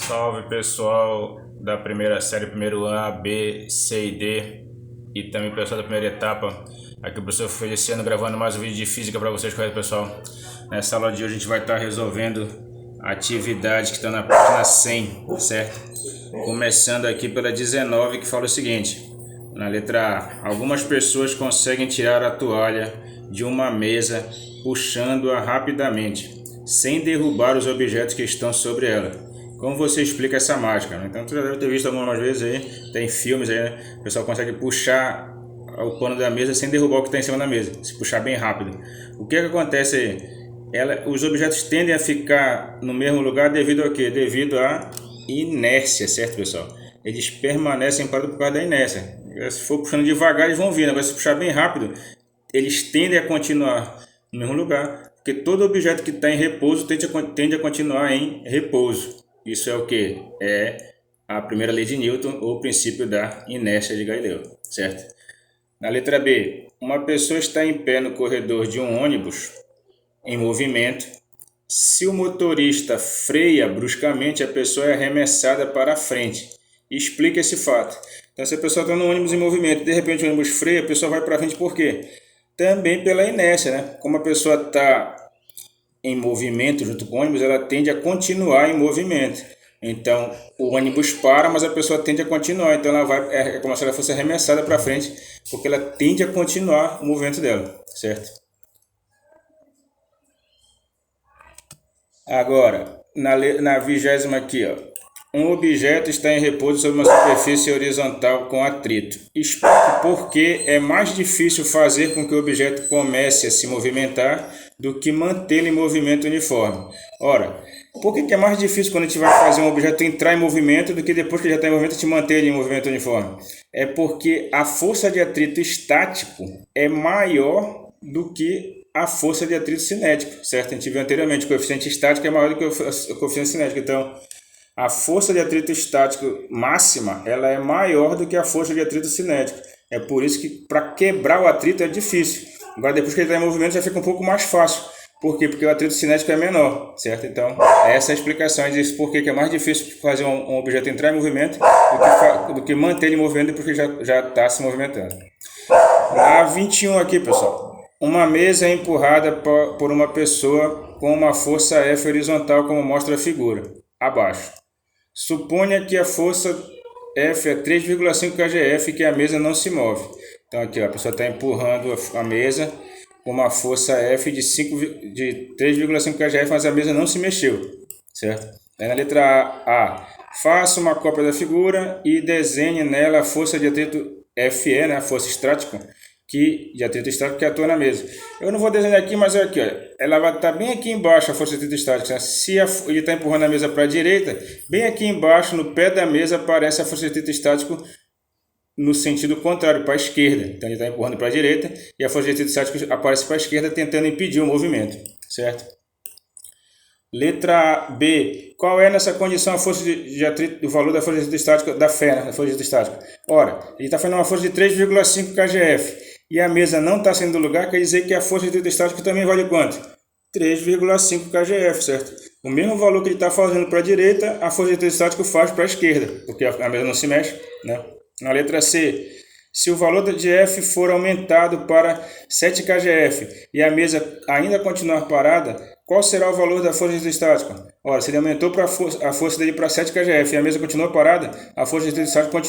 Salve pessoal da primeira série, primeiro A, B, C e D e também pessoal da primeira etapa. Aqui o professor Feliciano gravando mais um vídeo de física para vocês, correto pessoal? Nessa aula de hoje a gente vai estar resolvendo atividades que estão na página 100, certo? Começando aqui pela 19, que fala o seguinte: na letra A, algumas pessoas conseguem tirar a toalha de uma mesa puxando-a rapidamente, sem derrubar os objetos que estão sobre ela. Como você explica essa mágica? Então tu já deve ter visto algumas vezes aí, tem filmes aí, né? O pessoal consegue puxar o pano da mesa sem derrubar o que está em cima da mesa, se puxar bem rápido. O que acontece aí? Os objetos tendem a ficar no mesmo lugar devido a quê? Devido à inércia, certo pessoal? Eles permanecem parados por causa da inércia. Se for puxando devagar eles vão vir, agora se puxar bem rápido eles tendem a continuar no mesmo lugar, porque todo objeto que está em repouso tende a continuar em repouso. Isso é o que? É a primeira lei de Newton, ou o princípio da inércia de Galileu, certo? Na letra B, uma pessoa está em pé no corredor de um ônibus em movimento. Se o motorista freia bruscamente, a pessoa é arremessada para a frente. Explica esse fato. Então, se a pessoa está no ônibus em movimento, de repente o ônibus freia, a pessoa vai para frente por quê? Também pela inércia, né? Como a pessoa está em movimento junto com o ônibus, ela tende a continuar em movimento. Então, o ônibus para, mas a pessoa tende a continuar. Então, ela vai, é como se ela fosse arremessada para frente, porque ela tende a continuar o movimento dela, certo? Agora, na 20ª aqui, ó. Um objeto está em repouso sobre uma superfície horizontal com atrito. Explique por que é mais difícil fazer com que o objeto comece a se movimentar do que mantê-lo em movimento uniforme. Ora, por que é mais difícil quando a gente vai fazer um objeto entrar em movimento do que depois que ele já está em movimento a gente manter ele em movimento uniforme? É porque a força de atrito estático é maior do que a força de atrito cinético, certo? A gente viu anteriormente, o coeficiente estático é maior do que o coeficiente cinético. Então, a força de atrito estático máxima ela é maior do que a força de atrito cinético. É por isso que para quebrar o atrito é difícil. Agora, depois que ele está em movimento, já fica um pouco mais fácil. Por quê? Porque o atrito cinético é menor, certo? Então, essa é a explicação disso, por que é mais difícil fazer um objeto entrar em movimento do que manter ele em movimento depois que já está se movimentando. Na 21 aqui, pessoal. Uma mesa é empurrada por uma pessoa com uma força F horizontal, como mostra a figura abaixo. Suponha que a força F é 3,5 kgf e que a mesa não se move. Então aqui ó, a pessoa está empurrando a mesa com uma força F de 3,5 kgf, mas a mesa não se mexeu, certo? Aí na letra A, faça uma cópia da figura e desenhe nela a força de atrito Fe, né, a força estática, de atrito estático que atua na mesa. Eu não vou desenhar aqui, mas é aqui, ó. Ela vai estar bem aqui embaixo, a força de atrito estático. Né? Se ele está empurrando a mesa para a direita, bem aqui embaixo, no pé da mesa, aparece a força de atrito estático no sentido contrário, para a esquerda. Então ele está empurrando para a direita e a força de atrito estático aparece para a esquerda, tentando impedir o movimento, certo? Letra B. Qual é nessa condição a força de atrito, o valor da força de atrito estática da Fé, né? Da força de atrito estática? Ora, ele está fazendo uma força de 3,5 kgf e a mesa não está saindo do lugar, quer dizer que a força de atrito estática também vale quanto? 3,5 kgf, certo? O mesmo valor que ele está fazendo para a direita, a força de atrito estático faz para a esquerda, porque a mesa não se mexe, né? Na letra C. Se o valor de F for aumentado para 7 kgf e a mesa ainda continuar parada, qual será o valor da força de estática? Ora, se ele aumentou a força dele para 7 kgf e a mesa continuou parada, a força de estática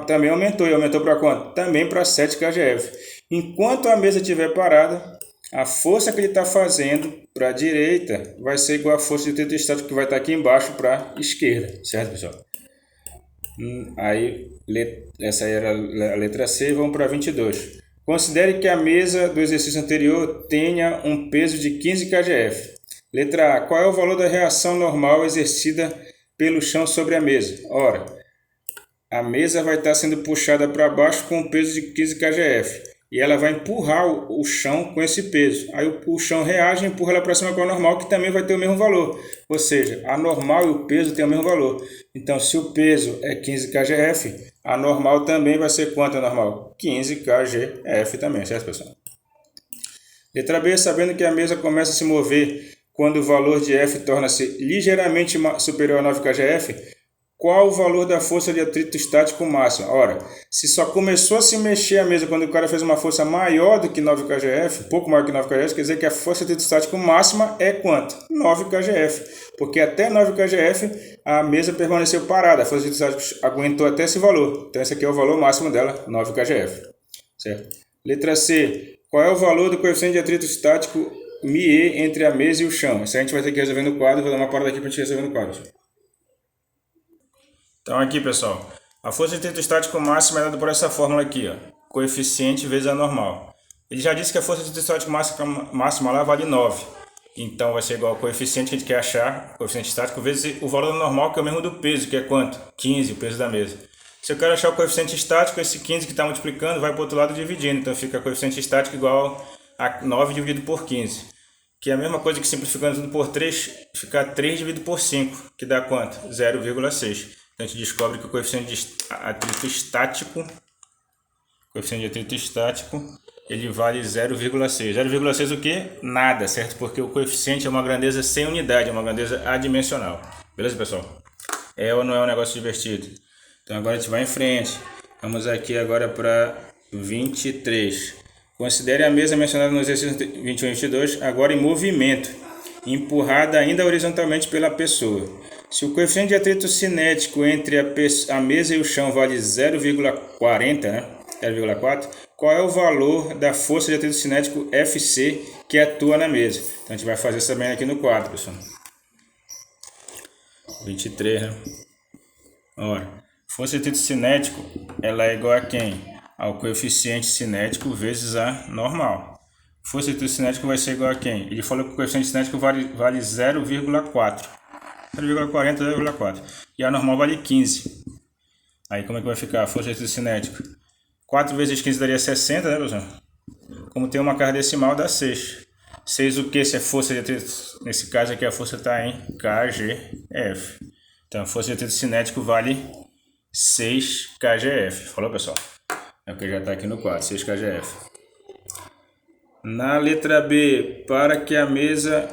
também aumentou. E aumentou para quanto? Também para 7 kgf. Enquanto a mesa estiver parada, a força que ele está fazendo para a direita vai ser igual à força de estática que vai estar aqui embaixo para a esquerda. Certo, pessoal? Aí, essa era a letra C, vamos para 22. Considere que a mesa do exercício anterior tenha um peso de 15 kgf. Letra A. Qual é o valor da reação normal exercida pelo chão sobre a mesa? Ora, a mesa vai estar sendo puxada para baixo com um peso de 15 kgf. E ela vai empurrar o chão com esse peso. Aí o chão reage e empurra ela para cima com a normal, que também vai ter o mesmo valor. Ou seja, a normal e o peso têm o mesmo valor. Então, se o peso é 15 kgf, a normal também vai ser quanto a normal? 15 kgf também, certo, pessoal? Letra B, sabendo que a mesa começa a se mover quando o valor de F torna-se ligeiramente superior a 9 kgf, qual o valor da força de atrito estático máxima? Ora, se só começou a se mexer a mesa quando o cara fez uma força maior do que 9 kgf, pouco maior que 9 kgf, quer dizer que a força de atrito estático máxima é quanto? 9 kgf. Porque até 9 kgf a mesa permaneceu parada, a força de atrito estático aguentou até esse valor. Então esse aqui é o valor máximo dela, 9 kgf. Certo? Letra C. Qual é o valor do coeficiente de atrito estático μe entre a mesa e o chão? Isso a gente vai ter que resolver no quadro. Vou dar uma parada aqui para a gente resolver no quadro. Então aqui, pessoal, a força de atrito estático máxima é dada por essa fórmula aqui, ó, coeficiente vezes a normal. Ele já disse que a força de atrito estático máxima lá vale 9. Então vai ser igual ao coeficiente que a gente quer achar, coeficiente estático, vezes o valor normal, que é o mesmo do peso, que é quanto? 15, o peso da mesa. Se eu quero achar o coeficiente estático, esse 15 que está multiplicando vai para o outro lado dividindo. Então fica coeficiente estático igual a 9 dividido por 15. Que é a mesma coisa que simplificando tudo por 3, ficar 3 dividido por 5, que dá quanto? 0,6. Então a gente descobre que o coeficiente de atrito estático, ele vale 0,6. 0,6 o quê? Nada, certo? Porque o coeficiente é uma grandeza sem unidade, é uma grandeza adimensional. Beleza, pessoal? É ou não é um negócio divertido? Então agora a gente vai em frente. Vamos aqui agora para 23. Considere a mesa mencionada no exercício 21 e 22, agora em movimento, empurrada ainda horizontalmente pela pessoa. Se o coeficiente de atrito cinético entre a mesa e o chão vale 0,40, né? 0,4, qual é o valor da força de atrito cinético FC que atua na mesa? Então a gente vai fazer isso também aqui no quadro, pessoal. 23, né? Ora, força de atrito cinético, ela é igual a quem? Ao coeficiente cinético vezes a normal. Força de atrito cinético vai ser igual a quem? Ele falou que o coeficiente cinético vale 0,4. 0,40, 0,4. E a normal vale 15. Aí como é que vai ficar a força de atrito cinético? 4 vezes 15 daria 60, né, pessoal? Como tem uma carga decimal, dá 6. 6 o que? Se é força de atrito, nesse caso aqui a força está em kgf. Então a força de atrito cinético vale 6 kgf. Falou, pessoal? É o que já está aqui no quadro, 6 kgf. Na letra B, para que a mesa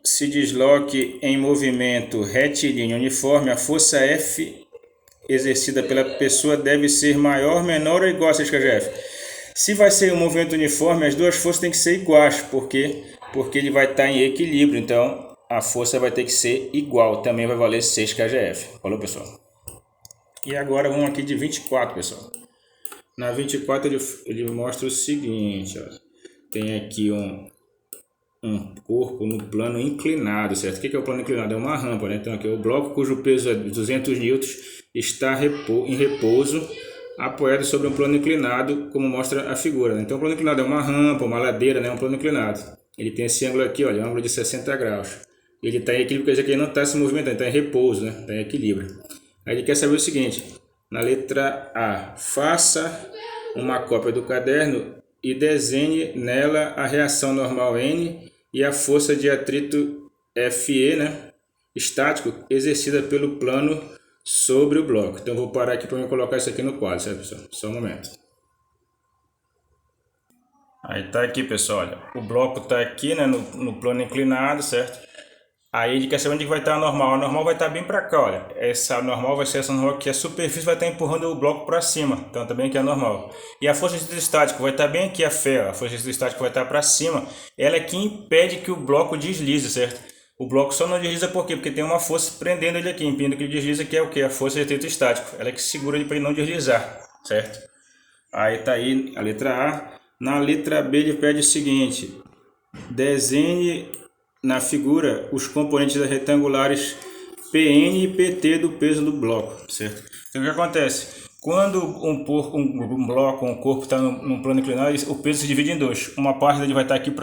se desloque em movimento retilíneo uniforme, a força F exercida pela pessoa deve ser maior, menor ou igual a 6 kgf. Se vai ser um movimento uniforme, as duas forças têm que ser iguais, porque ele vai estar em equilíbrio, então a força vai ter que ser igual, também vai valer 6 kgf. Falou, pessoal? E agora vamos aqui de 24, pessoal. Na 24 ele mostra o seguinte, ó. Tem aqui um corpo no plano inclinado, certo? O que é o plano inclinado? É uma rampa, né? Então aqui é o bloco cujo peso é 200 newtons está em repouso, apoiado sobre um plano inclinado, como mostra a figura, né? Então o plano inclinado é uma rampa, uma ladeira, né? Um plano inclinado. Ele tem esse ângulo aqui, olha, um ângulo de 60 graus. Ele está em equilíbrio, quer dizer que ele não está se movimentando, está em repouso, né? Está em equilíbrio. Aí ele quer saber o seguinte, na letra A, faça uma cópia do caderno e desenhe nela a reação normal N e a força de atrito Fe, né, estático, exercida pelo plano sobre o bloco. Então vou parar aqui para eu colocar isso aqui no quadro, certo, pessoal? Só um momento. Aí tá aqui, pessoal, olha, o bloco tá aqui, né, no plano inclinado, certo? Aí ele quer saber onde vai estar a normal. A normal vai estar bem para cá, olha. Essa normal vai ser essa normal que a superfície vai estar empurrando o bloco para cima. Então também aqui é a normal. E a força de atrito estático vai estar bem aqui, a Fé. A força de atrito estático vai estar para cima. Ela é que impede que o bloco deslize, certo? O bloco só não desliza por quê? Porque tem uma força prendendo ele aqui, impedindo que ele deslize, que é o que? A força de atrito estático. Ela é que segura ele para ele não deslizar, certo? Aí tá aí a letra A. Na letra B ele pede o seguinte. Desenhe na figura os componentes retangulares PN e PT do peso do bloco, certo? Então o que acontece? Quando um bloco, um corpo está num plano inclinado, o peso se divide em dois. Uma parte dele vai estar aqui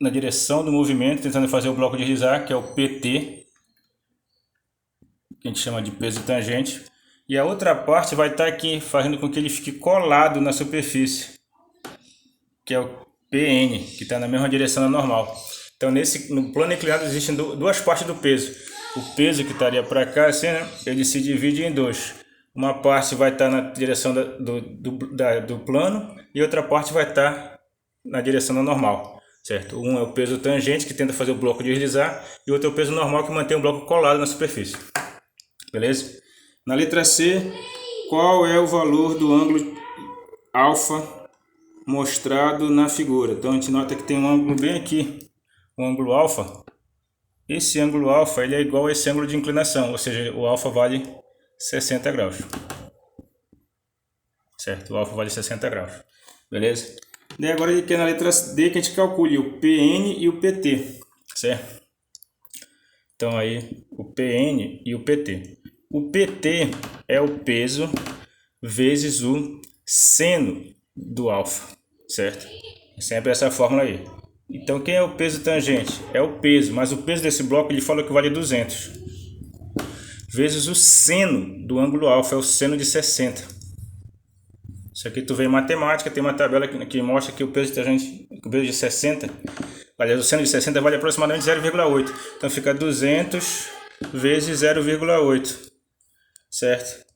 na direção do movimento, tentando fazer o bloco deslizar, que é o PT, que a gente chama de peso tangente. E a outra parte vai estar aqui, fazendo com que ele fique colado na superfície, que é o PN, que está na mesma direção da normal. Então, no plano inclinado existem duas partes do peso. O peso que estaria para cá, assim, né, ele se divide em dois. Uma parte vai estar na direção do plano e outra parte vai estar na direção da normal, certo? Um é o peso tangente, que tenta fazer o bloco deslizar, e outro é o peso normal, que mantém o bloco colado na superfície. Beleza? Na letra C, qual é o valor do ângulo alfa mostrado na figura? Então a gente nota que tem um ângulo bem aqui, o ângulo alfa. Esse ângulo alfa ele é igual a esse ângulo de inclinação, ou seja, o alfa vale 60 graus. Certo? O alfa vale 60 graus. Beleza? E agora aqui na letra D que a gente calcule o PN e o PT. Certo? Então aí o PN e o PT. O PT é o peso vezes o seno do alfa. Certo? Sempre essa fórmula aí. Então quem é o peso tangente? É o peso, mas o peso desse bloco ele falou que vale 200. Vezes o seno do ângulo alfa, é o seno de 60. Isso aqui tu vê em matemática, tem uma tabela que mostra que o peso tangente, o peso de 60, aliás, o seno de 60 vale aproximadamente 0,8. Então fica 200 vezes 0,8. Certo?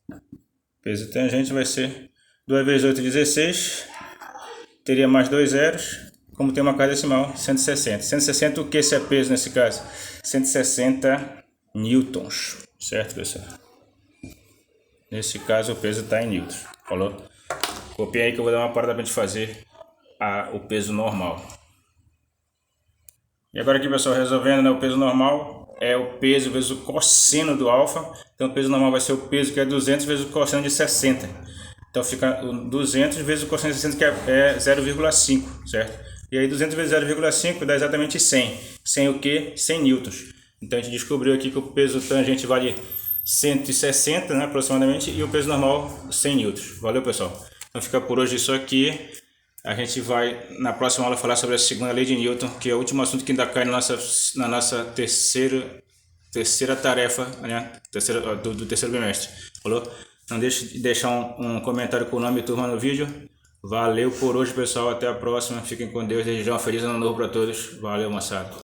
Peso tangente vai ser 2 vezes 8, 16. Teria mais 2 zeros. Como tem uma casa decimal, 160. 160 o que se é peso nesse caso? 160 newtons. Certo, pessoal? Nesse caso o peso está em newtons. Falou? Copia aí que eu vou dar uma parada para a gente fazer o peso normal. E agora aqui, pessoal, resolvendo, né, o peso normal é o peso vezes o cosseno do alfa. Então o peso normal vai ser o peso que é 200 vezes o cosseno de 60. Então fica 200 vezes o cosseno de 60 que é 0,5, certo? E aí 200 vezes 0,5 dá exatamente 100. 100 o quê? 100 newtons. Então a gente descobriu aqui que o peso tangente vale 160, né, aproximadamente, e o peso normal 100 newtons. Valeu, pessoal? Então fica por hoje isso aqui. A gente vai na próxima aula falar sobre a segunda lei de Newton, que é o último assunto que ainda cai na nossa terceira tarefa, né, do terceiro bimestre. Falou? Não deixe de deixar um comentário com o nome e turma no vídeo. Valeu por hoje, pessoal. Até a próxima. Fiquem com Deus. Desejo um feliz ano novo para todos. Valeu, moçada.